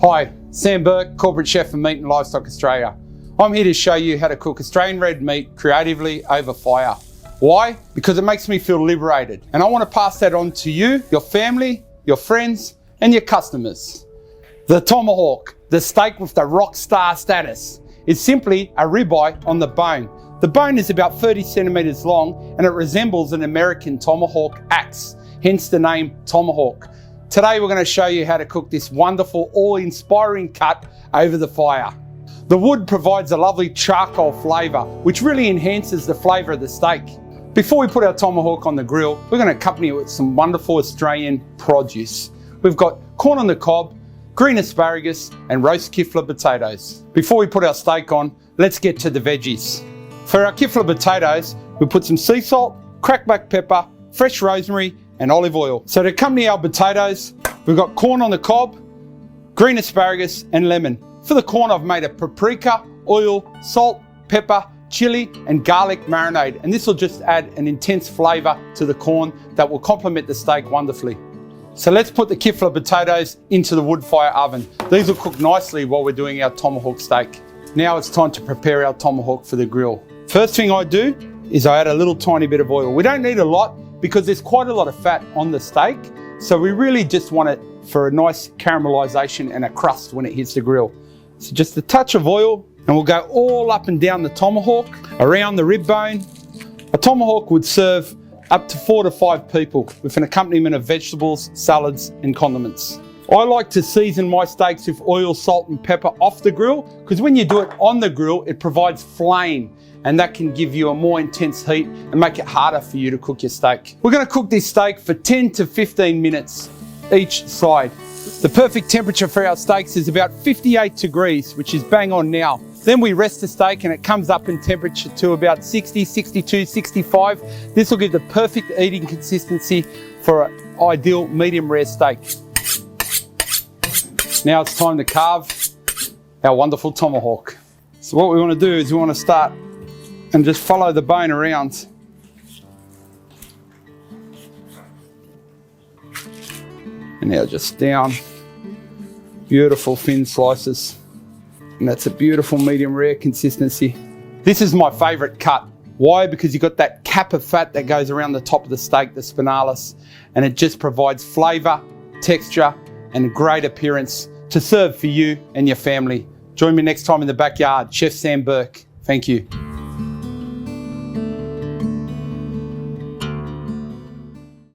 Hi, Sam Burke, Corporate Chef for Meat and Livestock Australia. I'm here to show you how to cook Australian red meat creatively over fire. Why? Because it makes me feel liberated, and I want to pass that on to you, your family, your friends, and your customers. The Tomahawk, the steak with the rock star status, is simply a ribeye on the bone. The bone is about 30 centimeters long and it resembles an American tomahawk axe, hence the name Tomahawk. Today we're going to show you how to cook this wonderful, awe-inspiring cut over the fire. The wood provides a lovely charcoal flavour, which really enhances the flavour of the steak. Before we put our tomahawk on the grill, we're going to accompany it with some wonderful Australian produce. We've got corn on the cob, green asparagus and roast kifla potatoes. Before we put our steak on, let's get to the veggies. For our kifla potatoes, we put some sea salt, cracked black pepper, fresh rosemary and olive oil. So to accompany our potatoes, we've got corn on the cob, green asparagus and lemon. For the corn, I've made a paprika, oil, salt, pepper, chili and garlic marinade, and this will just add an intense flavour to the corn that will complement the steak wonderfully. So let's put the kifla potatoes into the wood fire oven. These will cook nicely while we're doing our tomahawk steak. Now it's time to prepare our tomahawk for the grill. First thing I do is I add a little tiny bit of oil. We don't need a lot because there's quite a lot of fat on the steak, so we really just want it for a nice caramelisation and a crust when it hits the grill. So just a touch of oil, and we'll go all up and down the tomahawk, around the rib bone. A tomahawk would serve up to 4 to 5 people with an accompaniment of vegetables, salads and condiments. I like to season my steaks with oil, salt and pepper off the grill, because when you do it on the grill, it provides flame, and that can give you a more intense heat and make it harder for you to cook your steak. We're going to cook this steak for 10 to 15 minutes each side. The perfect temperature for our steaks is about 58 degrees, which is bang on now. Then we rest the steak and it comes up in temperature to about 60, 62, 65. This will give the perfect eating consistency for an ideal medium rare steak. Now it's time to carve our wonderful tomahawk. So what we want to do is we want to start and just follow the bone around. And now just down. Beautiful thin slices. And that's a beautiful medium rare consistency. This is my favourite cut. Why? Because you've got that cap of fat that goes around the top of the steak, the spinalis, and it just provides flavour, texture and great appearance to serve for you and your family. Join me next time in the backyard. Chef Sam Burke. Thank you.